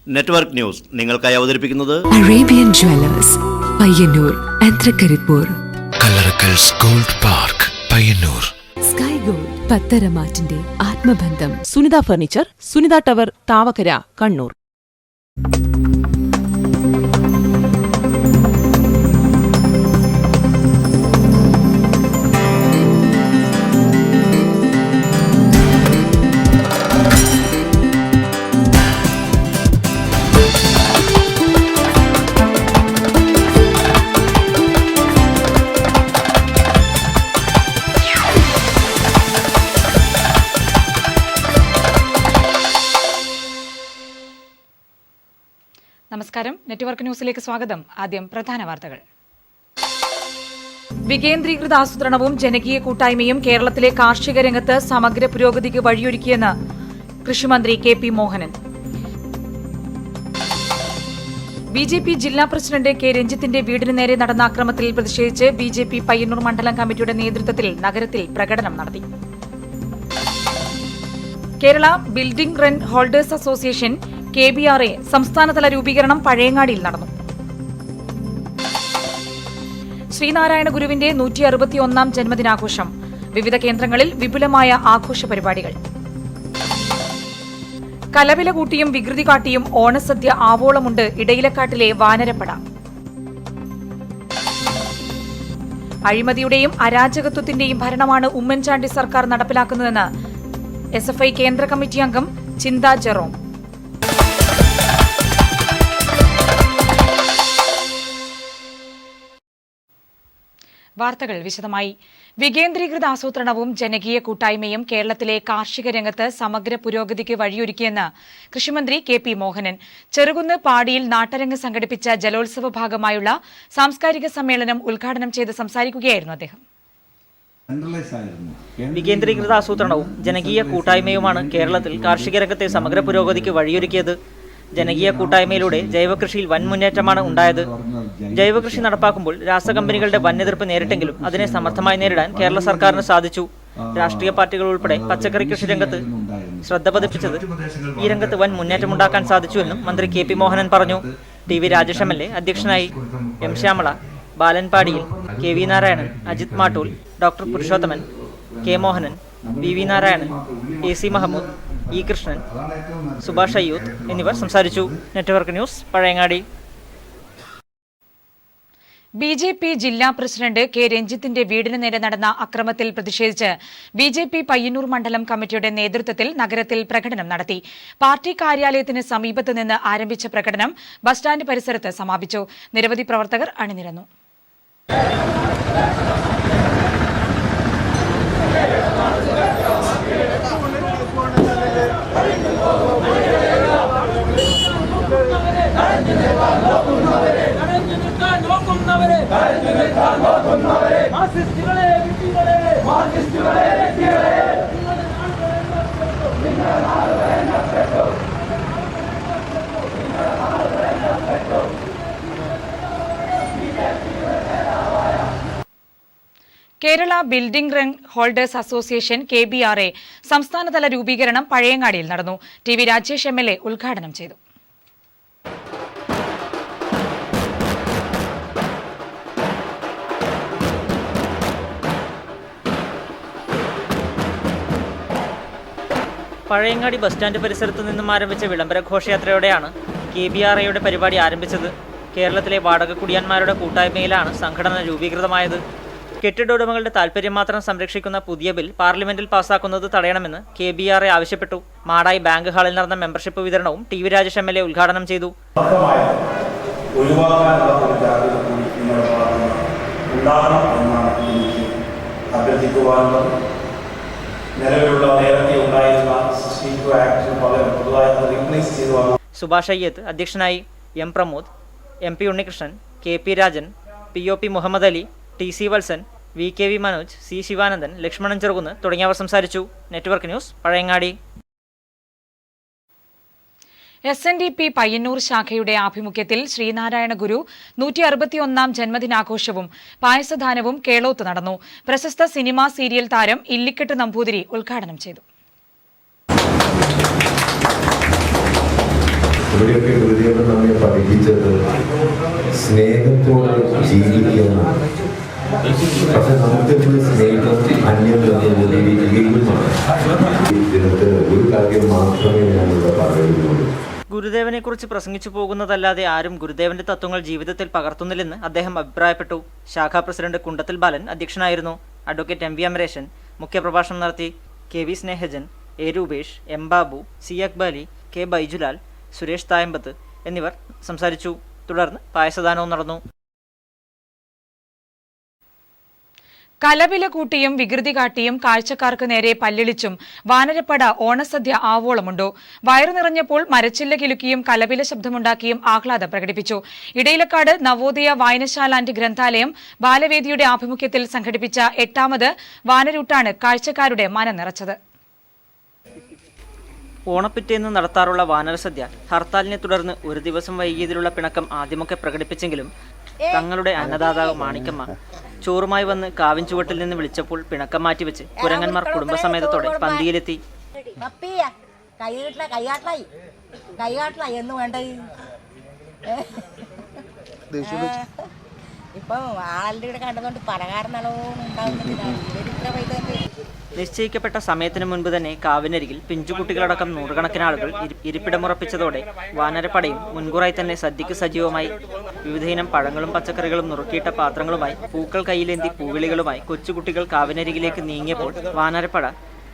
Network news നിങ്ങൾക്കായി അവതരിപ്പിക്കുന്നത് Arabian jewellers Payyanur ആൻഡ്രകരിപ്പൂർ, Kallarakkal's gold park Payyanur, sky gold പത്തരമാറ്റിന്റെ ആത്മബന്ധം, സുനിത ഫർണിച്ചർ, സുനിത ടവർ, താവക്കര, കണ്ണൂർ. നമസ്കാരം. നെറ്റ്വർക്ക് ന്യൂസിലേക്ക് സ്വാഗതം. ആദ്യം പ്രധാന വാർത്തകൾ. വികേന്ദ്രീകൃത ആസൂത്രണവും ജനകീയ കൂട്ടായ്മയും കേരളത്തിലെ കാർഷിക രംഗത്ത് സമഗ്ര പുരോഗതിക്ക് വഴിയൊരുക്കിയെന്ന് കൃഷിമന്ത്രി കെ.പി. മോഹനൻ. ബി.ജെ.പി. ജില്ലാ പ്രസിഡന്റ് കെ. രഞ്ജിത്തിന്റെ വീടിന് നേരെ നടന്ന അക്രമത്തിൽ പ്രതിഷേധിച്ച് ബി.ജെ.പി. പയ്യന്നൂർ മണ്ഡലം കമ്മിറ്റിയുടെ നേതൃത്വത്തിൽ നഗരത്തിൽ പ്രകടനം നടത്തി. Kerala building rent holders association KBRA സംസ്ഥാനതല രൂപീകരണം പഴയങ്ങാടിയിൽ നടന്നു. ശ്രീനാരായണ ഗുരുവിന്റെ 161ാം ജന്മദിനാഘോഷം. വിവിധ കേന്ദ്രങ്ങളിൽ വിപുലമായ ആഘോഷ പരിപാടികൾ. കലവില കൂട്ടിയും വികൃതി കാട്ടിയും ഓണസദ്യ ആവോളമുണ്ട് ഇടയിലക്കാട്ടിലെ വാനരപ്പട. അഴിമതിയുടെയും അരാജകത്വത്തിന്റെയും ഭരണമാണ് ഉമ്മൻചാണ്ടി സർക്കാർ നടപ്പിലാക്കുന്നതെന്ന് SFI കേന്ദ്ര കമ്മിറ്റി അംഗം ചിന്ത ജെറോം. വാർത്തകൾ വിശദമായി. വികേന്ദ്രീകൃത ആസൂത്രണവും ജനകീയ കൂട്ടായ്മയും കേരളത്തിലെ കാർഷിക രംഗത്ത് സമഗ്ര പുരോഗതിക്ക് വഴിയൊരുക്കിയെന്ന് കൃഷിമന്ത്രി കെ.പി. മോഹനൻ. ചെറുകുന്ന് പാടിയിൽ നാട്ടരങ്ങ് സംഘടിപ്പിച്ച ജലോത്സവ ഭാഗമായുള്ള സാംസ്കാരിക സമ്മേളനം ഉദ്ഘാടനം ചെയ്ത് സംസാരിക്കുകയായിരുന്നു അദ്ദേഹം. വികേന്ദ്രീകൃത ആസൂത്രണവും ജനകീയ കൂട്ടായ്മയുമാണ് കേരളത്തിൽ കാർഷിക രംഗത്തെ സമഗ്ര പുരോഗതിക്ക് വഴിയൊരുക്കിയത്. ജനകീയ കൂട്ടായ്മയിലൂടെ ജൈവകൃഷിയിൽ വൻ മുന്നേറ്റമാണ് ഉണ്ടായത്. ജൈവകൃഷി നടപ്പാക്കുമ്പോൾ രാസകമ്പനികളുടെ വൻ എതിർപ്പ് നേരിട്ടെങ്കിലും അതിനെ സമർത്ഥമായി നേരിടാൻ കേരള സർക്കാരിന് സാധിച്ചു. രാഷ്ട്രീയ പാർട്ടികൾ ഉൾപ്പെടെ പച്ചക്കറി കൃഷി രംഗത്ത് ശ്രദ്ധ പതിപ്പിച്ചത് ഈ രംഗത്ത് വൻ മുന്നേറ്റമുണ്ടാക്കാൻ സാധിച്ചുവെന്നും മന്ത്രി കെ.പി. മോഹനൻ പറഞ്ഞു. TV രാജേഷ് MLA അധ്യക്ഷനായി. M. ശ്യാമള, ബാലൻപാടിയിൽ, KV Narayanan, Ajith Mattool, doctor Purushothaman, K. Mohanan, VV Narayanan, AC Mahmood, E. Krishnan, Subhash അയ്യൂത്ത് എന്നിവർ സംസാരിച്ചു. Network news Pazhayangadi. ബി.ജെ.പി. ജില്ലാ പ്രസിഡന്റ് കെ. രഞ്ജിത്തിന്റെ വീടിന് നേരെ നടന്ന അക്രമത്തിൽ പ്രതിഷേധിച്ച് ബി.ജെ.പി. പയ്യന്നൂർ മണ്ഡലം കമ്മിറ്റിയുടെ നേതൃത്വത്തിൽ നഗരത്തിൽ പ്രകടനം നടത്തി. പാർട്ടി കാര്യാലയത്തിന് സമീപത്ത് നിന്ന് ആരംഭിച്ച പ്രകടനം ബസ് സ്റ്റാൻഡ് പരിസരത്ത് സമാപിച്ചു. നിരവധി പ്രവർത്തകർ അണിനിരന്നു. Kerala building rent holders association KBRA സംസ്ഥാനതല രൂപീകരണം പഴയങ്ങാടിയിൽ നടന്നു. TV രാജേഷ് MLA ഉദ്ഘാടനം ചെയ്തു. പഴയങ്ങാടി ബസ് സ്റ്റാൻഡ് പരിസരത്തു നിന്നും ആരംഭിച്ച വിളംബര ഘോഷയാത്രയോടെയാണ് KBRAയുടെ പരിപാടി ആരംഭിച്ചത്. കേരളത്തിലെ വാടക കുടിയാന്മാരുടെ കൂട്ടായ്മയിലാണ് സംഘടന രൂപീകൃതമായത്. കെട്ടിട ഉടമകളുടെ താൽപര്യം മാത്രം സംരക്ഷിക്കുന്ന പുതിയ ബിൽ പാർലമെന്റിൽ പാസ്സാക്കുന്നത് തടയണമെന്ന് KBRA ആവശ്യപ്പെട്ടു. മാടായി ബാങ്ക് ഹാളിൽ നടന്ന മെമ്പർഷിപ്പ് വിതരണവും TV രാജേഷ് MLA ഉദ്ഘാടനം ചെയ്തു. സുഭാഷ് അയ്യത്ത് അധ്യക്ഷനായി. M. Pramod, MP. Unnikrishnan, KP. Rajan, POP Muhammad Ali, TC Valsan, VKV Manoj, C. Sivanandan, Lakshmanan Cherukunnu തുടങ്ങിയവർ സംസാരിച്ചു. Network news Pazhayangadi. SNDP Payyanur ശാഖയുടെ ആഭിമുഖ്യത്തിൽ ശ്രീനാരായണ ഗുരു 161ാം ജന്മദിനാഘോഷവും പായസദാനവും കേളോത്ത് നടന്നു. പ്രശസ്ത സിനിമാ സീരിയൽ താരം ഇല്ലിക്കെട്ട് നമ്പൂതിരി ഉദ്ഘാടനം ചെയ്തു. ഇവിടെയൊക്കെ ഗുരുദേവൻ നമ്മെ പഠിപ്പിച്ചത് സ്നേഹത്തോടെ ജീവിക്കാനാണ്. പക്ഷെ നമുക്കെപ്പോഴും സ്നേഹം അന്യം തന്നിരിക്കുകയുമാണ്. ഇതിനകത്ത് ഒരു കാര്യം മാത്രമേ ഞാനിവിടെ പറയുന്നുള്ളൂ. ഗുരുദേവനെ കുറിച്ച് പ്രസംഗിച്ചു പോകുന്നതല്ലാതെ ആരും ഗുരുദേവന്റെ തത്വങ്ങൾ ജീവിതത്തിൽ പകർത്തുന്നില്ലെന്ന് അദ്ദേഹം അഭിപ്രായപ്പെട്ടു. ശാഖാ പ്രസിഡന്റ് കുണ്ടത്തിൽ ബാലൻ അധ്യക്ഷനായിരുന്നു. അഡ്വക്കേറ്റ് എം വി അമരേശൻ മുഖ്യപ്രഭാഷണം നടത്തി. K V Snehajan, A Rupesh, M Babu, C Akbali, K Baijulal, Suresh Thayambath എന്നിവർ സംസാരിച്ചു. തുടർന്ന് പായസദാനവും നടന്നു. കലവില കൂട്ടിയും വികൃതി കാട്ടിയും കാഴ്ചക്കാർക്ക് നേരെ പല്ലിളിച്ചും വാനരപ്പട ഓണസദ്യ ആവോളമുണ്ടോ. വയറു നിറഞ്ഞപ്പോൾ മരച്ചില്ല കിലുക്കിയും കലവില ശബ്ദമുണ്ടാക്കിയും ആഹ്ലാദം പ്രകടിപ്പിച്ചു. ഇടയിലക്കാട് നവോദയ വായനശാല ആൻഡ് ഗ്രന്ഥാലയം ബാലവേദിയുടെ ആഭിമുഖ്യത്തിൽ സംഘടിപ്പിച്ച 8ാമത് വാനരൂട്ടാണ് കാഴ്ചക്കാരുടെ മനം നിറച്ചത്. ഓണപ്പിറ്റേന്ന് നടത്താറുള്ള വാനരസദ്യ ഹർത്താലിനെ തുടർന്ന് ഒരു ദിവസം വൈകിയതിലുള്ള പിണക്കം ആദ്യമൊക്കെ പ്രകടിപ്പിച്ചെങ്കിലും തങ്ങളുടെ അന്നദാതാവ് മാണിക്കമ്മ ചോറുമായി വന്ന് കാവിൻ ചുവട്ടിൽ നിന്ന് വിളിച്ചപ്പോൾ പിണക്കം മാറ്റിവെച്ച് കുരങ്ങന്മാർ കുടുംബസമേതത്തോടെ പന്തിയിലെത്തി. നിശ്ചയിക്കപ്പെട്ട സമയത്തിന് മുൻപ് തന്നെ കാവിനരികിൽ പിഞ്ചുകുട്ടികളടക്കം നൂറുകണക്കിന് ആളുകൾ ഇരിപ്പിടമുറപ്പിച്ചതോടെ വാനരപ്പടയും മുൻകൂറായി തന്നെ സദ്യക്ക് സജീവമായി. വിവിധയിനം പഴങ്ങളും പച്ചക്കറികളും നുറുക്കിയിട്ട പാത്രങ്ങളുമായി പൂക്കൾ കയ്യിലേന്തി പൂവിളികളുമായി കൊച്ചുകുട്ടികൾ കാവിനരികിലേക്ക് നീങ്ങിയപ്പോൾ വാനരപ്പട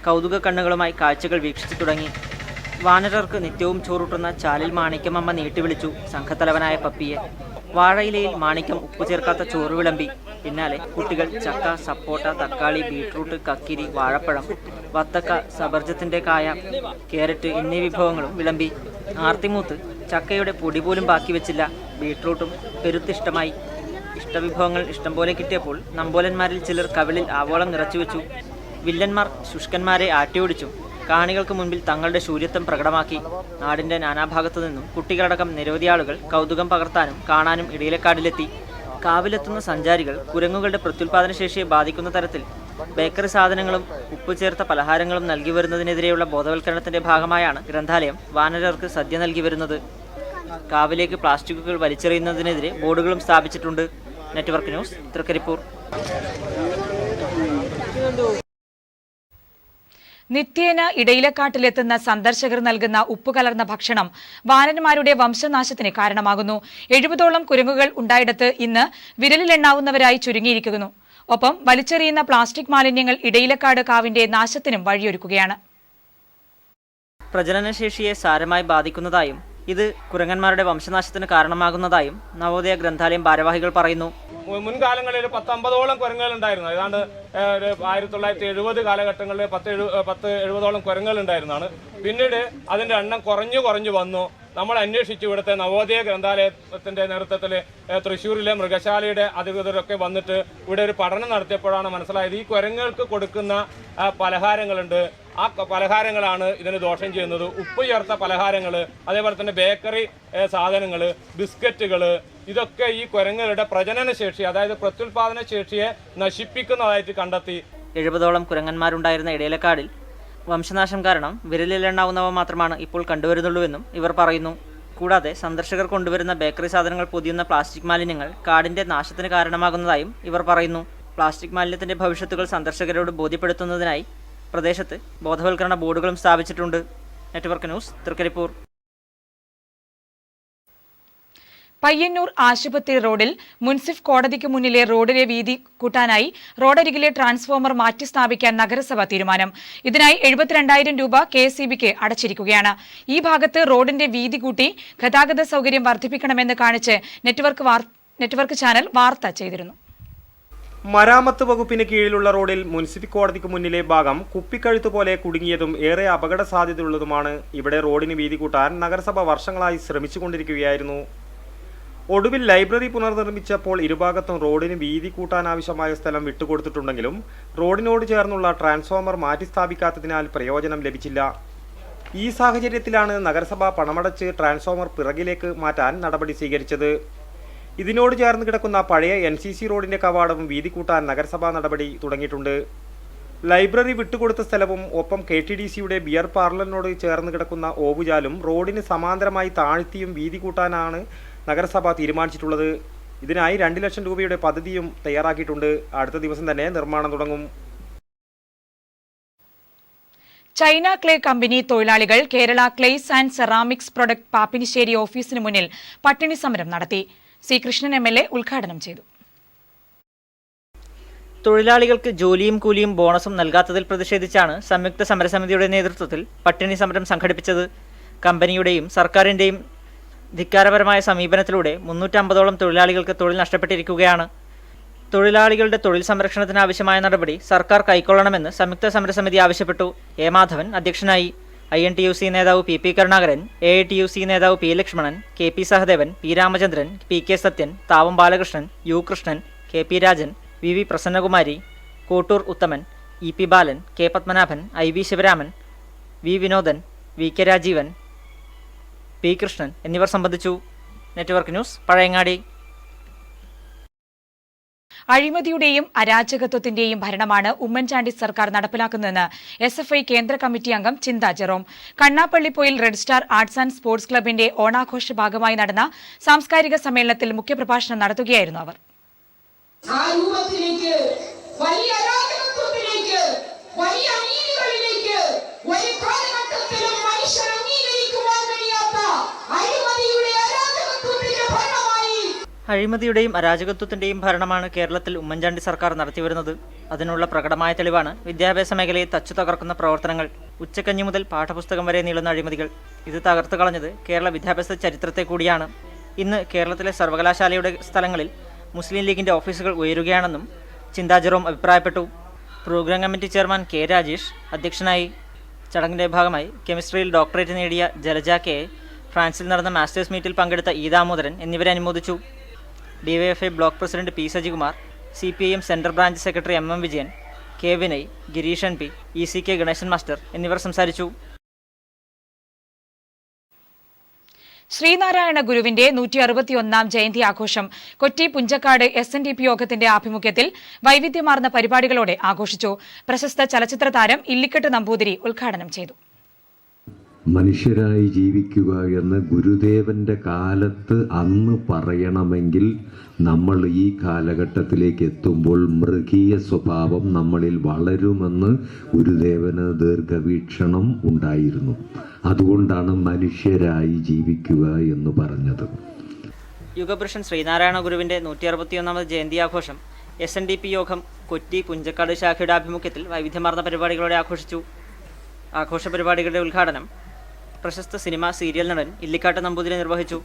കൗതുക കണ്ണുകളുമായി കാഴ്ചകൾ വീക്ഷിച്ചു തുടങ്ങി. വാനരർക്ക് നിത്യവും ചോറൂട്ടുന്ന ചാലിൽ മാണിക്യമമ്മ നീട്ടിവിളിച്ചു സംഘത്തലവനായ പപ്പിയെ. വാഴയിലയിൽ മാണിക്യം ഉപ്പു ചേർക്കാത്ത ചോറ് വിളമ്പി. പിന്നാലെ കുട്ടികൾ ചക്ക, സപ്പോട്ട, തക്കാളി, ബീട്രൂട്ട്, കക്കിരി, വാഴപ്പഴം, വത്തക്ക, സബർജത്തിന്റെ കായ, ക്യാരറ്റ് എന്നീ വിഭവങ്ങളും വിളമ്പി. ആർത്തിമൂത്ത് ചക്കയുടെ പൊടി പോലും ബാക്കി വെച്ചില്ല. ബീട്രൂട്ടും പെരുത്തിഷ്ടമായി. ഇഷ്ടവിഭവങ്ങൾ ഇഷ്ടം പോലെ കിട്ടിയപ്പോൾ നമ്പോലന്മാരിൽ ചിലർ കവിളിൽ ആവോളം നിറച്ചുവെച്ചു. വില്ലന്മാർ ശുഷ്കന്മാരെ ആട്ടിയോടിച്ചു. കാണികൾക്ക് മുൻപിൽ തങ്ങളുടെ ശൂര്യത്വം പ്രകടമാക്കി. നാടിന്റെ നാനാഭാഗത്തു നിന്നും കുട്ടികളടക്കം നിരവധി ആളുകൾ കൗതുകം പകർത്താനും കാണാനും ഇടയിലക്കാടിലെത്തി. കാവിലെത്തുന്ന സഞ്ചാരികൾ കുരങ്ങുകളുടെ പ്രത്യുൽപാദന ശേഷിയെ ബാധിക്കുന്ന തരത്തിൽ ബേക്കറി സാധനങ്ങളും ഉപ്പ് ചേർത്ത പലഹാരങ്ങളും നൽകി വരുന്നതിനെതിരെയുള്ള ബോധവൽക്കരണത്തിന്റെ ഭാഗമായാണ് ഗ്രന്ഥാലയം വാനരർക്ക് സദ്യ നൽകി വരുന്നത്. കാവിലേക്ക് പ്ലാസ്റ്റിക്കുകൾ വലിച്ചെറിയുന്നതിനെതിരെ ബോർഡുകളും സ്ഥാപിച്ചിട്ടുണ്ട്. Network news, Trikaripur. നിത്യേന ഇടയിലക്കാട്ടിലെത്തുന്ന സന്ദർശകർ നൽകുന്ന ഉപ്പുകലർന്ന ഭക്ഷണം വാനരന്മാരുടെ വംശനാശത്തിന് കാരണമാകുന്നു. 70ഓളം കുരങ്ങുകൾ ഉണ്ടായിടത്ത് ഇന്ന് വിരലിലെണ്ണാവുന്നവരായി ചുരുങ്ങിയിരിക്കുന്നു. ഒപ്പം വലിച്ചെറിയുന്ന പ്ലാസ്റ്റിക് മാലിന്യങ്ങൾ ഇടയിലക്കാട് കാവിന്റെ നാശത്തിനും വഴിയൊരുക്കുകയാണ്. പ്രജനനശേഷിയെ സാരമായി ബാധിക്കുന്നതായും ഇത് കുരങ്ങന്മാരുടെ വംശനാശത്തിന് കാരണമാകുന്നതായും നവോദയ ഗ്രന്ഥാലയം ഭാരവാഹികൾ പറയുന്നു. മുൻകാലങ്ങളിൽ 10-50ഓളം കുരങ്ങുകൾ ഉണ്ടായിരുന്നു. ഏതാണ്ട് 1970 കാലഘട്ടങ്ങളിൽ 10-70ഓളം കുരങ്ങുകൾ ഉണ്ടായിരുന്നതാണ്. പിന്നീട് അതിന്റെ എണ്ണം കുറഞ്ഞു വന്നു. നമ്മൾ അന്വേഷിച്ചു. ഇവിടുത്തെ നവോദയ ഗ്രന്ഥാലയത്തിന്റെ നേതൃത്വത്തിൽ തൃശ്ശൂരിലെ മൃഗശാലയുടെ അധികൃതരൊക്കെ വന്നിട്ട് ഇവിടെ ഒരു പഠനം നടത്തിയപ്പോഴാണ് മനസ്സിലായത് ഈ കുരങ്ങുകൾക്ക് കൊടുക്കുന്ന പലഹാരങ്ങളുണ്ട്. ആ പലഹാരങ്ങളാണ് ഇതിന് ദോഷം ചെയ്യുന്നത്. ഉപ്പ് ചേർത്ത പലഹാരങ്ങൾ, അതേപോലെ തന്നെ ബേക്കറി സാധനങ്ങൾ, ബിസ്ക്കറ്റുകൾ, ഇതൊക്കെ ഈ കുരങ്ങുകളുടെ പ്രജനന ശേഷി, അതായത് പ്രത്യുൽപാദന ശേഷിയെ നശിപ്പിക്കുന്നതായിട്ട് കണ്ടെത്തി. 70ഓളം കുരങ്ങന്മാരുണ്ടായിരുന്ന ഇടയിലക്കാടിൽ വംശനാശം കാരണം വിരലിലെണ്ണാവുന്നവ മാത്രമാണ് ഇപ്പോൾ കണ്ടുവരുന്നുള്ളൂവെന്നും ഇവർ പറയുന്നു. കൂടാതെ സന്ദർശകർ കൊണ്ടുവരുന്ന ബേക്കറി സാധനങ്ങൾ പൊതിയുന്ന പ്ലാസ്റ്റിക് മാലിന്യങ്ങൾ കാടിന്റെ നാശത്തിന് കാരണമാകുന്നതായും ഇവർ പറയുന്നു. പ്ലാസ്റ്റിക് മാലിന്യത്തിന്റെ ഭവിഷ്യത്തുകൾ സന്ദർശകരോട് ബോധ്യപ്പെടുത്തുന്നതിനായി പ്രദേശത്ത് ബോധവൽക്കരണ ബോർഡുകളും സ്ഥാപിച്ചിട്ടുണ്ട്. Network news, Trikaripur. പയ്യന്നൂർ ആശുപത്രി റോഡിൽ മുൻസിഫ് കോടതിക്ക് മുന്നിലെ റോഡിലെ വീതി കൂട്ടാനായി റോഡരികിലെ ട്രാൻസ്ഫോമർ മാറ്റി സ്ഥാപിക്കാൻ നഗരസഭ തീരുമാനം. ഇതിനായി 72,000 രൂപ KSEBിക്ക് അടച്ചിരിക്കുകയാണ്. ഈ ഭാഗത്ത് റോഡിന്റെ വീതി കൂട്ടി ഗതാഗത സൗകര്യം വർദ്ധിപ്പിക്കണമെന്ന് കാണിച്ച് നെറ്റ്വർക്ക് ചാനൽ വാർത്ത ചെയ്തിരുന്നു. മരാമത്ത് വകുപ്പിന് കീഴിലുള്ള റോഡിൽ മുനിസിപ്പൽ കോടതിക്ക് മുന്നിലെ ഭാഗം കുപ്പിക്കഴുത്തുപോലെ കുടുങ്ങിയതും ഏറെ അപകട സാധ്യതയുള്ളതുമാണ്. ഇവിടെ റോഡിന് വീതി കൂട്ടാൻ നഗരസഭ വർഷങ്ങളായി ശ്രമിച്ചുകൊണ്ടിരിക്കുകയായിരുന്നു. ഒടുവിൽ ലൈബ്രറി പുനർനിർമ്മിച്ചപ്പോൾ ഇരുഭാഗത്തും റോഡിന് വീതി കൂട്ടാനാവശ്യമായ സ്ഥലം വിട്ടുകൊടുത്തിട്ടുണ്ടെങ്കിലും റോഡിനോട് ചേർന്നുള്ള ട്രാൻസ്ഫോമർ മാറ്റി സ്ഥാപിക്കാത്തതിനാൽ പ്രയോജനം ലഭിച്ചില്ല. ഈ സാഹചര്യത്തിലാണ് നഗരസഭ പണമടച്ച് ട്രാൻസ്ഫോമർ പിറകിലേക്ക് മാറ്റാൻ നടപടി സ്വീകരിച്ചത്. ഇതിനോട് ചേർന്ന് കിടക്കുന്ന പഴയ NCC റോഡിന്റെ കവാടം വീതി കൂട്ടാൻ നഗരസഭാ നടപടി തുടങ്ങിയിട്ടുണ്ട്. ലൈബ്രറി വിട്ടുകൊടുത്ത സ്ഥലവും ഒപ്പം KTDCയുടെ ബിയർ പാർലറിനോട് ചേർന്ന് കിടക്കുന്ന ഓവുചാലും റോഡിന് സമാന്തരമായി താഴ്ത്തിയും വീതി കൂട്ടാനാണ് നഗരസഭ തീരുമാനിച്ചിട്ടുള്ളത്. ഇതിനായി 2 ലക്ഷം രൂപയുടെ പദ്ധതിയും തയ്യാറാക്കിയിട്ടുണ്ട്. അടുത്ത ദിവസം തന്നെ നിർമ്മാണം തുടങ്ങും. ചൈന ക്ലേ കമ്പനി തൊഴിലാളികൾ Kerala clays and ceramics product Pappinissery ഓഫീസിന് മുന്നിൽ പട്ടിണി സമരം നടത്തി. സി കൃഷ്ണൻ MLA ഉദ്ഘാടനം ചെയ്തു. തൊഴിലാളികൾക്ക് ജോലിയും കൂലിയും ബോണസും നൽകാത്തതിൽ പ്രതിഷേധിച്ചാണ് സംയുക്ത സമരസമിതിയുടെ നേതൃത്വത്തിൽ പട്ടിണി സമരം സംഘടിപ്പിച്ചത്. കമ്പനിയുടെയും സർക്കാരിന്റെയും ധിക്കാരപരമായ സമീപനത്തിലൂടെ 350ഓളം തൊഴിലാളികൾക്ക് തൊഴിൽ നഷ്ടപ്പെട്ടിരിക്കുകയാണ്. തൊഴിലാളികളുടെ തൊഴിൽ സംരക്ഷണത്തിന് ആവശ്യമായ നടപടി സർക്കാർ കൈക്കൊള്ളണമെന്ന് സംയുക്ത സമരസമിതി ആവശ്യപ്പെട്ടു. എ മാധവൻ അധ്യക്ഷനായി. INTUC നേതാവ് PP കരുണാകരൻ, AITUC നേതാവ് P Lakshmanan, KP Sahadevan, P Ramachandran, PK Sathyan, Thavam Balakrishnan, U Krishnan, KP Rajan, VV Prasannakumari, Kottoor ഉത്തമൻ, EP ബാലൻ, K Padmanabhan, IV Sivaraman, V Vinodan, VK Rajeevan, P Krishnan എന്നിവർ സംബന്ധിച്ചു. Network news, Pazhayangadi. അഴിമതിയുടെയും അരാജകത്വത്തിന്റെയും ഭരണമാണ് ഉമ്മൻചാണ്ടി സർക്കാർ നടപ്പിലാക്കുന്നതെന്ന് SFI കേന്ദ്ര കമ്മിറ്റി അംഗം Chintha Jerome. Kannappallipoyil red star arts and sports ക്ലബിന്റെ ഓണാഘോഷ ഭാഗമായി നടന്ന സാംസ്കാരിക സമ്മേളനത്തിൽ മുഖ്യപ്രഭാഷണം നടത്തുകയായിരുന്നു അവർ. അഴിമതിയുടെയും അരാജകത്വത്തിന്റെയും ഭരണമാണ് കേരളത്തിൽ ഉമ്മൻചാണ്ടി സർക്കാർ നടത്തിവരുന്നത്. അതിനുള്ള പ്രകടമായ തെളിവാണ് വിദ്യാഭ്യാസ മേഖലയെ തച്ചു തകർക്കുന്ന പ്രവർത്തനങ്ങൾ. ഉച്ചക്കഞ്ഞി മുതൽ പാഠപുസ്തകം വരെ നീളുന്ന അഴിമതികൾ. ഇത് തകർത്തു കളഞ്ഞത് കേരള വിദ്യാഭ്യാസ ചരിത്രത്തെ കൂടിയാണ്. ഇന്ന് കേരളത്തിലെ സർവകലാശാലയുടെ സ്ഥലങ്ങളിൽ മുസ്ലിം ലീഗിന്റെ ഓഫീസുകൾ ഉയരുകയാണെന്നും ചിന്താ ജെറോം അഭിപ്രായപ്പെട്ടു. Programme committee chairman K Rajesh അധ്യക്ഷനായി. ചടങ്ങിന്റെ ഭാഗമായി കെമിസ്ട്രിയിൽ ഡോക്ടറേറ്റ് നേടിയ ജലജ K, ഫ്രാൻസിൽ നടന്ന മാസ്റ്റേഴ്സ് മീറ്റിൽ പങ്കെടുത്ത E ദാമോദരൻ എന്നിവരെ അനുമോദിച്ചു. DYFI block president P Sajikumar, CPIM central branch secretary MM Vijayan, K Vinay, Gireeshan P, ECK Ganeshan master എന്നിവർ സംസാരിച്ചു. ശ്രീനാരായണ ഗുരുവിന്റെ 161ാം ജയന്തി ആഘോഷം കൊച്ചി പുഞ്ചക്കാട് SNDP യോഗത്തിന്റെ ആഭിമുഖ്യത്തിൽ വൈവിധ്യമാർന്ന പരിപാടികളോടെ ആഘോഷിച്ചു. പ്രശസ്ത ചലച്ചിത്ര താരം ഇല്ലിക്കട്ട് നമ്പൂതിരി ഉദ്ഘാടനം ചെയ്തു. മനുഷ്യരായി ജീവിക്കുക എന്ന് ഗുരുദേവന്റെ കാലത്ത് അന്ന് പറയണമെങ്കിൽ നമ്മൾ ഈ കാലഘട്ടത്തിലേക്ക് എത്തുമ്പോൾ മൃഗീയ സ്വഭാവം നമ്മളിൽ വളരുമെന്ന് ഗുരുദേവന് ദീർഘവീക്ഷണം ഉണ്ടായിരുന്നു. അതുകൊണ്ടാണ് മനുഷ്യരായി ജീവിക്കുക എന്ന് പറഞ്ഞത്. യുഗപുരുഷൻ ശ്രീനാരായണ ഗുരുവിന്റെ 161ാമത് ജയന്തി ആഘോഷം SNDP യോഗം കൊച്ചി പുഞ്ചക്കാട് ശാഖയുടെ ആഭിമുഖ്യത്തിൽ വൈവിധ്യമാർന്ന പരിപാടികളോടെ ആഘോഷിച്ചു. ആഘോഷ പരിപാടികളുടെ ഉദ്ഘാടനം പ്രശസ്ത സിനിമ സീരിയൽ നടൻ ഇല്ലിക്കാട്ട് നമ്പൂതിരി നിർവഹിച്ചു.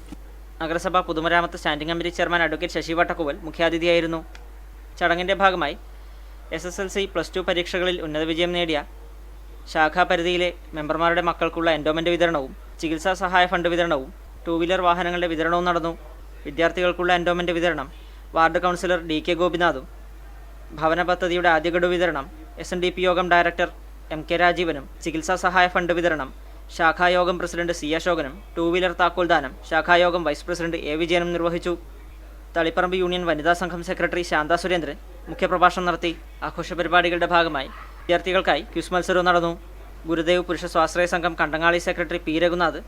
നഗരസഭ പൊതുമരാമത്ത് standing committee chairman advocate Sasi Vattakkuval മുഖ്യാതിഥിയായിരുന്നു. ചടങ്ങിന്റെ ഭാഗമായി SSLC+2 പരീക്ഷകളിൽ ഉന്നത വിജയം നേടിയ ശാഖാപരിധിയിലെ മെമ്പർമാരുടെ മക്കൾക്കുള്ള എൻഡോമെന്റ് വിതരണവും ചികിത്സാ സഹായ ഫണ്ട് വിതരണവും 2 വീലർ വാഹനങ്ങളുടെ വിതരണവും നടന്നു. വിദ്യാർത്ഥികൾക്കുള്ള എൻഡോമെന്റ് വിതരണം വാർഡ് കൗൺസിലർ DK ഗോപിനാഥും ഭവന പദ്ധതിയുടെ ആദ്യ ഗഡു വിതരണം SNDP യോഗം ഡയറക്ടർ MK രാജീവനും ചികിത്സാ സഹായ ഫണ്ട് വിതരണം ശാഖായോഗം പ്രസിഡന്റ് C അശോകനും 2 വീലർ താക്കോൽദാനം ശാഖായോഗം വൈസ് പ്രസിഡന്റ് A വിജയനും നിർവഹിച്ചു. തളിപ്പറമ്പ് യൂണിയൻ വനിതാ സംഘം സെക്രട്ടറി ശാന്ത സുരേന്ദ്രൻ മുഖ്യപ്രഭാഷണം നടത്തി. ആഘോഷ പരിപാടികളുടെ ഭാഗമായി വിദ്യാർത്ഥികൾക്കായി ക്വിസ് മത്സരവും നടന്നു. ഗുരുദേവ് പുരുഷ സ്വാശ്രയ സംഘം കണ്ടങ്ങാളി സെക്രട്ടറി P രഘുനാഥ്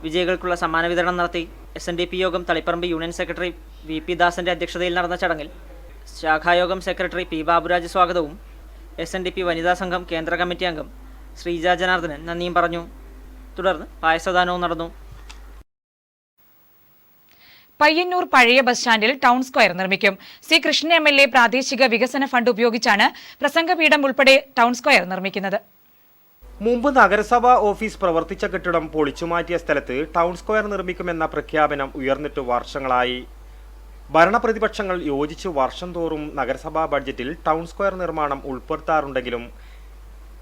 വിജയികൾക്കുള്ള സമ്മാന വിതരണം നടത്തി. SNDP യോഗം തളിപ്പറമ്പ് യൂണിയൻ സെക്രട്ടറി VP ദാസന്റെ അധ്യക്ഷതയിൽ നടന്ന ചടങ്ങിൽ ശാഖായോഗം സെക്രട്ടറി P ബാബുരാജ് സ്വാഗതവും SNDP വനിതാ സംഘം കേന്ദ്ര കമ്മിറ്റി അംഗം ശ്രീജ ജനാർദ്ദനൻ നന്ദിയും പറഞ്ഞു. തുടർന്ന് പായസദാനവും നടന്നു. പയ്യന്നൂർ പഴയ ബസ് സ്റ്റാൻഡിൽ ടൗൺ സ്ക്വയർ നിർമ്മിക്കും. സി കൃഷ്ണൻ MLA പ്രാദേശിക വികസന ഫണ്ട് ഉപയോഗിച്ചാണ് പ്രസംഗപീഠം ഉൾപ്പെടെ ടൗൺ സ്ക്വയർ നിർമ്മിക്കുന്നത്. മുമ്പ് നഗരസഭാ ഓഫീസ് പ്രവർത്തിച്ച കെട്ടിടം പൊളിച്ചുമാറ്റിയ സ്ഥലത്ത് ടൗൺ സ്ക്വയർ നിർമ്മിക്കുമെന്ന പ്രഖ്യാപനം ഉയർന്നിട്ട് വർഷങ്ങളായി. ഭരണപ്രതിപക്ഷങ്ങൾ യോജിച്ച് വർഷം തോറും നഗരസഭാ ബഡ്ജറ്റിൽ ടൗൺ സ്ക്വയർ നിർമ്മാണം ഉൾപ്പെടുത്താറുണ്ടെങ്കിലും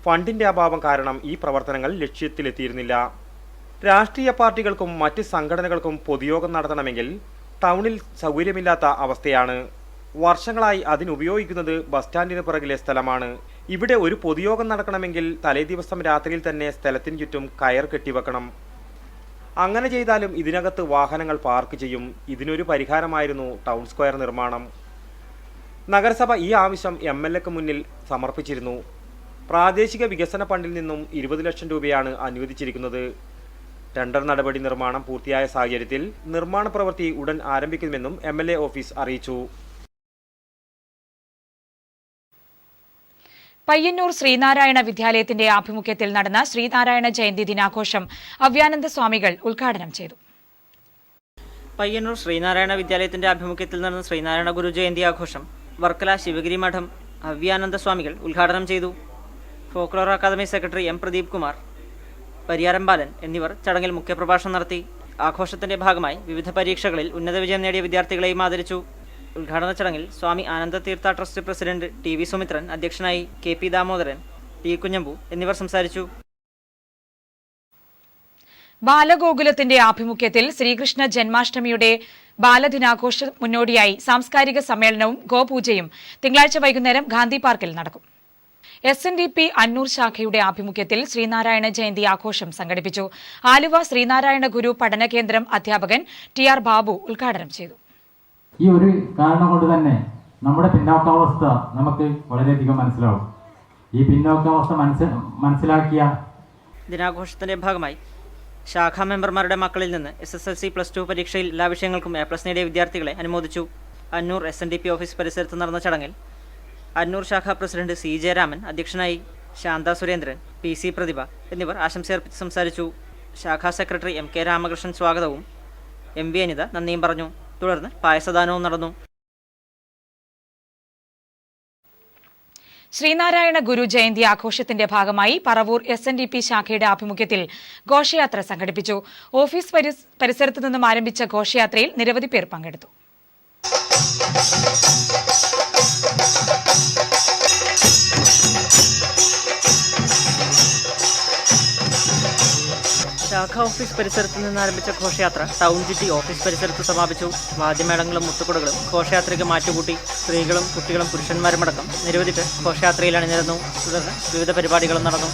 ഫണ്ടിന്റെ അഭാവം കാരണം ഈ പ്രവർത്തനങ്ങൾ ലക്ഷ്യത്തിലെത്തിയിരുന്നില്ല. രാഷ്ട്രീയ പാർട്ടികൾക്കും മറ്റ് സംഘടനകൾക്കും പൊതുയോഗം നടത്തണമെങ്കിൽ ടൗണിൽ സൗകര്യമില്ലാത്ത അവസ്ഥയാണ്. വർഷങ്ങളായി അതിനുപയോഗിക്കുന്നത് ബസ് സ്റ്റാൻഡിന് പിറകിലെ സ്ഥലമാണ്. ഇവിടെ ഒരു പൊതുയോഗം നടക്കണമെങ്കിൽ തലേദിവസം രാത്രിയിൽ തന്നെ സ്ഥലത്തിന് ചുറ്റും കയർ കെട്ടിവെക്കണം. അങ്ങനെ ചെയ്താലും ഇതിനകത്ത് വാഹനങ്ങൾ പാർക്ക് ചെയ്യും. ഇതിനൊരു പരിഹാരമായിരുന്നു ടൗൺ സ്ക്വയർ നിർമ്മാണം. നഗരസഭ ഈ ആവശ്യം MLAക്ക് മുന്നിൽ സമർപ്പിച്ചിരുന്നു. പ്രാദേശിക വികസന ഫണ്ടിൽ നിന്നും 20 ലക്ഷം രൂപയാണ് അനുവദിച്ചിരിക്കുന്നത്. ടെൻഡർ നടപടി നിർമ്മാണം പൂർത്തിയായ സാഹചര്യത്തിൽ നിർമ്മാണ പ്രവൃത്തി ഉടൻ ആരംഭിക്കുമെന്നും MLA ഓഫീസ് അറിയിച്ചു. പയ്യന്നൂർ ശ്രീനാരായണ വിദ്യാലയത്തിന്റെ ആഭിമുഖ്യത്തിൽ നടന്ന ശ്രീനാരായണ ജയന്തി ദിനാഘോഷം അവ്യാനന്ദ സ്വാമികൾ ഉദ്ഘാടനം ചെയ്തു. പയ്യന്നൂർ ശ്രീനാരായണ വിദ്യാലയത്തിന്റെ ആഭിമുഖ്യത്തിൽ നടന്ന ശ്രീനാരായണ ഗുരു ജയന്തി ആഘോഷം വർക്കല ശിവഗിരി മഠം അവ്യാനന്ദ സ്വാമികൾ ഉദ്ഘാടനം ചെയ്തു. Folklore academy secretary M. Pradeep Kumar, Pariyaram Balan എന്നിവർ ചടങ്ങിൽ മുഖ്യപ്രഭാഷണം നടത്തി. ആഘോഷത്തിന്റെ ഭാഗമായി വിവിധ പരീക്ഷകളിൽ ഉന്നത വിജയം നേടിയ വിദ്യാർത്ഥികളെയും ആദരിച്ചു. ഉദ്ഘാടന ചടങ്ങിൽ സ്വാമി ആനന്ദ തീർത്ഥ ട്രസ്റ്റ് പ്രസിഡന്റ് TV സുമിത്രൻ അധ്യക്ഷനായി. KP Damodaran, T. കുഞ്ഞമ്പു എന്നിവർ സംസാരിച്ചു. ബാലഗോകുലത്തിന്റെ ആഭിമുഖ്യത്തിൽ ശ്രീകൃഷ്ണ ജന്മാഷ്ടമിയുടെ ബാലദിനാഘോഷ മുന്നോടിയായി സാംസ്കാരിക സമ്മേളനവും ഗോപൂജയും തിങ്കളാഴ്ച വൈകുന്നേരം ഗാന്ധി പാർക്കിൽ നടക്കും. SNDP അന്നൂർ ശാഖയുടെ ആഭിമുഖ്യത്തിൽ ശ്രീനാരായണ ജയന്തി ആഘോഷം സംഘടിപ്പിച്ചു. ആലുവ ശ്രീനാരായണ ഗുരു പഠന കേന്ദ്രം അധ്യാപകൻ TR ബാബു ഉദ്ഘാടനം ചെയ്തു. ഈ ഒരു കാരണം കൊണ്ട് തന്നെ നമ്മുടെ പിന്നോക്കാവസ്ഥ നമുക്ക് വളരെയധികം മനസ്സിലാവും. ഈ പിന്നോക്കാവസ്ഥ മനസ്സിലാക്കിയ ദിനാഘോഷത്തിന്റെ ഭാഗമായി ശാഖാ മെമ്പർമാരുടെ മക്കളിൽ നിന്ന് SSLC +2 പരീക്ഷയിൽ എല്ലാ വിഷയങ്ങൾക്കും A+ നേടിയ വിദ്യാർത്ഥികളെ അനുമോദിച്ചു. അന്നൂർ SNDP ഓഫീസ് പരിസരത്ത് നടന്ന ചടങ്ങിൽ അന്നൂർ ശാഖാ പ്രസിഡന്റ് C. ജയരാമൻ അധ്യക്ഷനായി. ശാന്ത സുരേന്ദ്രൻ, PC പ്രതിഭ എന്നിവർ ആശംസയർപ്പിച്ച് സംസാരിച്ചു. ശാഖാ സെക്രട്ടറി MK രാമകൃഷ്ണൻ സ്വാഗതവും MV അനിത നന്ദിയും പറഞ്ഞു. തുടർന്ന് പായസദാനവും നടന്നു. ശ്രീനാരായണ ഗുരു ജയന്തി ആഘോഷത്തിന്റെ ഭാഗമായി പറവൂർ SNDP ശാഖയുടെ ആഭിമുഖ്യത്തിൽ ഘോഷയാത്ര സംഘടിപ്പിച്ചു. ഓഫീസ് പരിസരത്തു നിന്നും ആരംഭിച്ച ഘോഷയാത്രയിൽ നിരവധി പേർ പങ്കെടുത്തു. ശാഖ ഓഫീസ് പരിസരത്ത് നിന്ന് ആരംഭിച്ച ഘോഷയാത്ര ടൗൺ ജിറ്റി ഓഫീസ് പരിസരത്ത് സമാപിച്ചു. വാദ്യമേളങ്ങളും മുത്തുകുടകളും ഘോഷയാത്രയ്ക്ക് മാറ്റുകൂട്ടി. സ്ത്രീകളും കുട്ടികളും പുരുഷന്മാരുമടക്കം നിരവധി പേർ ഘോഷയാത്രയിൽ അണിനിരന്നു. തുടർന്ന് വിവിധ പരിപാടികളും നടന്നു.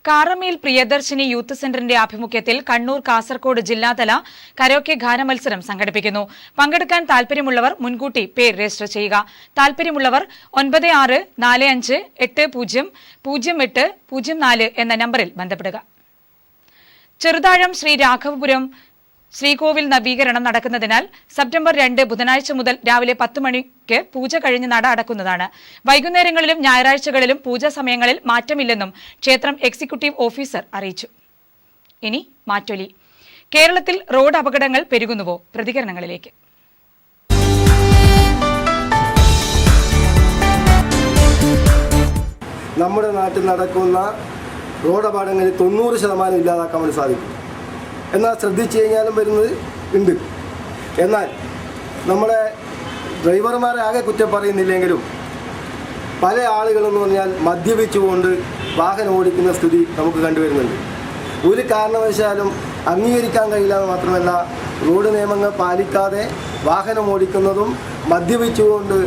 കാറമേൽ പ്രിയദർശിനി യൂത്ത് സെന്ററിന്റെ ആഭിമുഖ്യത്തിൽ കണ്ണൂർ കാസർകോട് ജില്ലാതല കരോക്കെ ഗാനമത്സരം സംഘടിപ്പിക്കുന്നു. പങ്കെടുക്കാൻ താൽപര്യമുള്ളവർ മുൻകൂട്ടി പേര് രജിസ്റ്റർ ചെയ്യുക. താൽപര്യമുള്ളവർ 9645800804 എന്ന നമ്പറിൽ ബന്ധപ്പെടുക. ചെറുതാഴം ശ്രീ രാഘവപുരം ശ്രീകോവിൽ നവീകരണം നടക്കുന്നതിനാൽ സെപ്റ്റംബർ 2 ബുധനാഴ്ച മുതൽ രാവിലെ 10 മണിക്ക് പൂജ കഴിഞ്ഞ് നട അടക്കുന്നതാണ്. വൈകുന്നേരങ്ങളിലും ഞായറാഴ്ചകളിലും പൂജാ സമയങ്ങളിൽ മാറ്റമില്ലെന്നും ക്ഷേത്രം എക്സിക്യൂട്ടീവ് ഓഫീസർ അറിയിച്ചു. ഇനി മാറ്റൊലി. കേരളത്തിൽ റോഡ് അപകടങ്ങൾ പെരുകുന്നുവോ? പ്രതികരണങ്ങളിലേക്ക്. നമ്മുടെ നാട്ടിൽ നടക്കുന്ന റോഡ് അപകടങ്ങളിൽ 90% ഇല്ലാതാക്കാൻ വേണ്ടി സാധിക്കും. എന്നാൽ ശ്രദ്ധിച്ചു കഴിഞ്ഞാലും വരുന്നത് ഉണ്ട്. എന്നാൽ നമ്മുടെ ഡ്രൈവർമാരെ ആകെ കുറ്റം പറയുന്നില്ലെങ്കിലും പല ആളുകളെന്ന് പറഞ്ഞാൽ മദ്യപിച്ചുകൊണ്ട് വാഹനം ഓടിക്കുന്ന സ്ഥിതി നമുക്ക് കണ്ടുവരുന്നുണ്ട്. ഒരു കാരണവശാലും അംഗീകരിക്കാൻ കഴിയില്ല എന്ന് മാത്രമല്ല, റോഡ് നിയമങ്ങൾ പാലിക്കാതെ വാഹനം ഓടിക്കുന്നതും മദ്യപിച്ചുകൊണ്ട്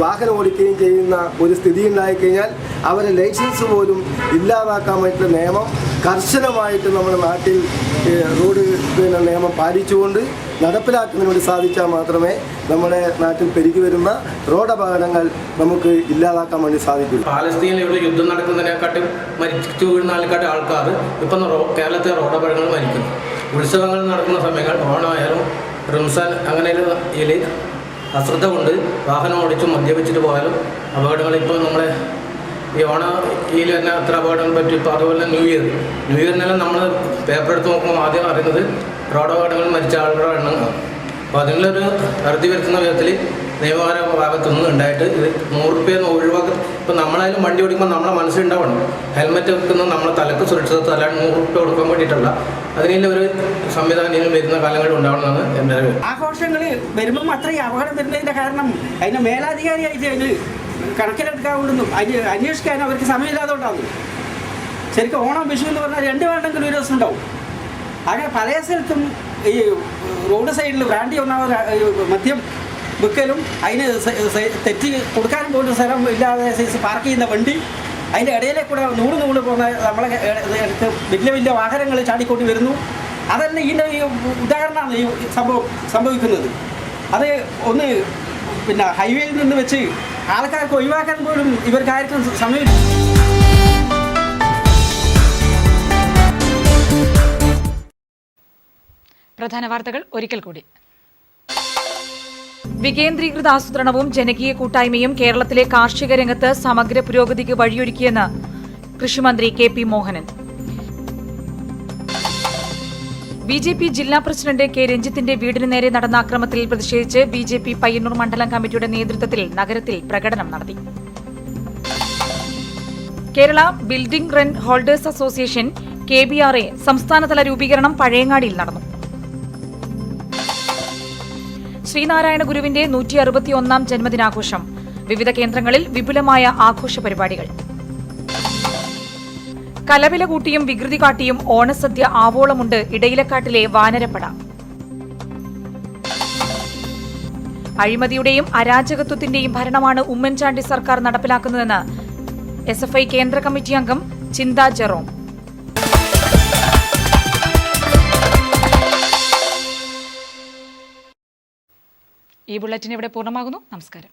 വാഹനം ഓടിക്കുകയും ചെയ്യുന്ന ഒരു സ്ഥിതി ഉണ്ടായിക്കഴിഞ്ഞാൽ അവരെ ലൈസൻസ് പോലും ഇല്ലാതാക്കാൻ വേണ്ടിയിട്ടുള്ള നിയമം കർശനമായിട്ട് നമ്മുടെ നാട്ടിൽ റോഡ് നിയമം പാലിച്ചുകൊണ്ട് നടപ്പിലാക്കുന്നതിന് വേണ്ടി സാധിച്ചാൽ മാത്രമേ നമ്മുടെ നാട്ടിൽ പെരുകി വരുന്ന റോഡ് അപകടങ്ങൾ നമുക്ക് ഇല്ലാതാക്കാൻ വേണ്ടി സാധിക്കുള്ളൂ. പാലസ്തീനിൽ ഇവിടെ യുദ്ധം നടക്കുന്നതിനെക്കാട്ടും മരിച്ചു വീഴുന്നതിനെക്കാട്ടും ആൾക്കാർ ഇപ്പം കേരളത്തെ റോഡ് അപകടങ്ങൾ മരിക്കുന്നു. ഉത്സവങ്ങൾ നടക്കുന്ന സമയങ്ങൾ ഓണമായാലും റംസാൻ അങ്ങനെയുള്ള അശ്രദ്ധ കൊണ്ട് വാഹനം ഓടിച്ച് മദ്യപിച്ചിട്ട് പോയാലും അപകടങ്ങൾ ഇപ്പോൾ നമ്മളെ ഈ ഓണയിൽ തന്നെ അത്ര അപകടങ്ങൾ പറ്റും. ഇപ്പോൾ അതുപോലെ ന്യൂ ഇയറിനെല്ലാം നമ്മൾ പേപ്പർ എടുത്ത് നോക്കുമ്പോൾ ആദ്യം അറിയുന്നത് റോഡ് അപകടങ്ങൾ മരിച്ച ആളുകളുടെ എണ്ണങ്ങളാണ്. അപ്പോൾ അതിനുള്ളൊരു അറുതി വരുത്തുന്ന വിധത്തിൽ നിയമപര ഭാഗത്തൊന്നും ഉണ്ടായിട്ട് ഇത് 100 രൂപ ഒഴിവാക്കി. ഇപ്പോൾ നമ്മളായാലും വണ്ടി ഓടിക്കുമ്പോൾ നമ്മളെ മനസ്സിലുണ്ടാവണം ഹെൽമെറ്റ് വെക്കുന്നത് നമ്മളെ തലക്ക് സുരക്ഷിതത്വം, അല്ലാണ്ട് 100 രൂപ കൊടുക്കാൻ വേണ്ടിയിട്ടല്ല. അതിനുള്ള ഒരു സംവിധാനം വരുന്ന കാലങ്ങളിൽ ഉണ്ടാവണമെന്നാണ് എൻ്റെ അറിവ്. ആഘോഷങ്ങൾ വരുമ്പം അത്രയും അപകടം വരുന്നതിൻ്റെ കാരണം അതിന് മേലധികാരിയായിട്ട് അതിന് കണക്കിലെടുക്കാവുള്ളൂ. അന്വേഷിക്കാൻ അവർക്ക് സമയമില്ലാതെ ഉണ്ടാകും. ശരിക്കും ഓണം വിഷു എന്ന് പറഞ്ഞാൽ 2 വേണ്ടെങ്കിലും ഒരു ദിവസം ഉണ്ടാവും. അങ്ങനെ പല സ്ഥലത്തും ഈ റോഡ് സൈഡിൽ ബ്രാൻഡി മദ്യം വിൽക്കലും അതിന് തെറ്റി കൊടുക്കാനും പോലും സ്ഥലം ഇല്ലാതെ പാർക്ക് ചെയ്യുന്ന വണ്ടി അതിൻ്റെ ഇടയിലെ കൂടെ നൂറ് പോകുന്ന നമ്മളെ അടുത്ത് വലിയ വലിയ വാഹനങ്ങൾ ചാടിക്കൊണ്ട് വരുന്നു. അതല്ല ഇതിൻ്റെ ഈ ഉദാഹരണമാണ് ഈ സംഭവിക്കുന്നത്. അത് ഒന്ന് പിന്നെ ഹൈവേയിൽ നിന്ന് വെച്ച് ആൾക്കാർക്ക് ഒഴിവാക്കാൻ പോലും ഇവർക്കാർക്കും സമയമില്ല. പ്രധാന വാർത്തകൾ ഒരിക്കൽ കൂടി. വികേന്ദ്രീകൃത ആസൂത്രണവും ജനകീയ കൂട്ടായ്മയും കേരളത്തിലെ കാർഷിക രംഗത്ത് സമഗ്ര പുരോഗതിക്ക് വഴിയൊരുക്കിയെന്ന് കൃഷിമന്ത്രി KP മോഹനൻ. BJP ജില്ലാ പ്രസിഡന്റ് K രഞ്ജിത്തിന്റെ വീടിന് നേരെ നടന്ന അക്രമത്തിൽ പ്രതിഷേധിച്ച് BJP പയ്യന്നൂർ മണ്ഡലം കമ്മിറ്റിയുടെ നേതൃത്വത്തിൽ നഗരത്തിൽ പ്രകടനം നടത്തി. Kerala building rent holders association KBRA സംസ്ഥാനതല രൂപീകരണം പഴയങ്ങാടിയിൽ നടന്നു. ശ്രീനാരായണ ഗുരുവിന്റെ 161ാം ജന്മദിനാഘോഷം. വിവിധ കേന്ദ്രങ്ങളിൽ വിപുലമായ ആഘോഷ പരിപാടികൾ. കലവില കൂട്ടിയും വികൃതി കാട്ടിയും ഓണസദ്യ ആവോളമുണ്ട് ഇടയിലക്കാട്ടിലെ വാനരപ്പട. അഴിമതിയുടെയും അരാജകത്വത്തിന്റെയും ഭരണമാണ് ഉമ്മൻചാണ്ടി സർക്കാർ നടപ്പിലാക്കുന്നതെന്ന് SFI കേന്ദ്ര കമ്മിറ്റി അംഗം ചിന്ത ജെറോം. ഈ ബുള്ളറ്റിൻ ഇവിടെ പൂർണ്ണമാകുന്നു. നമസ്കാരം.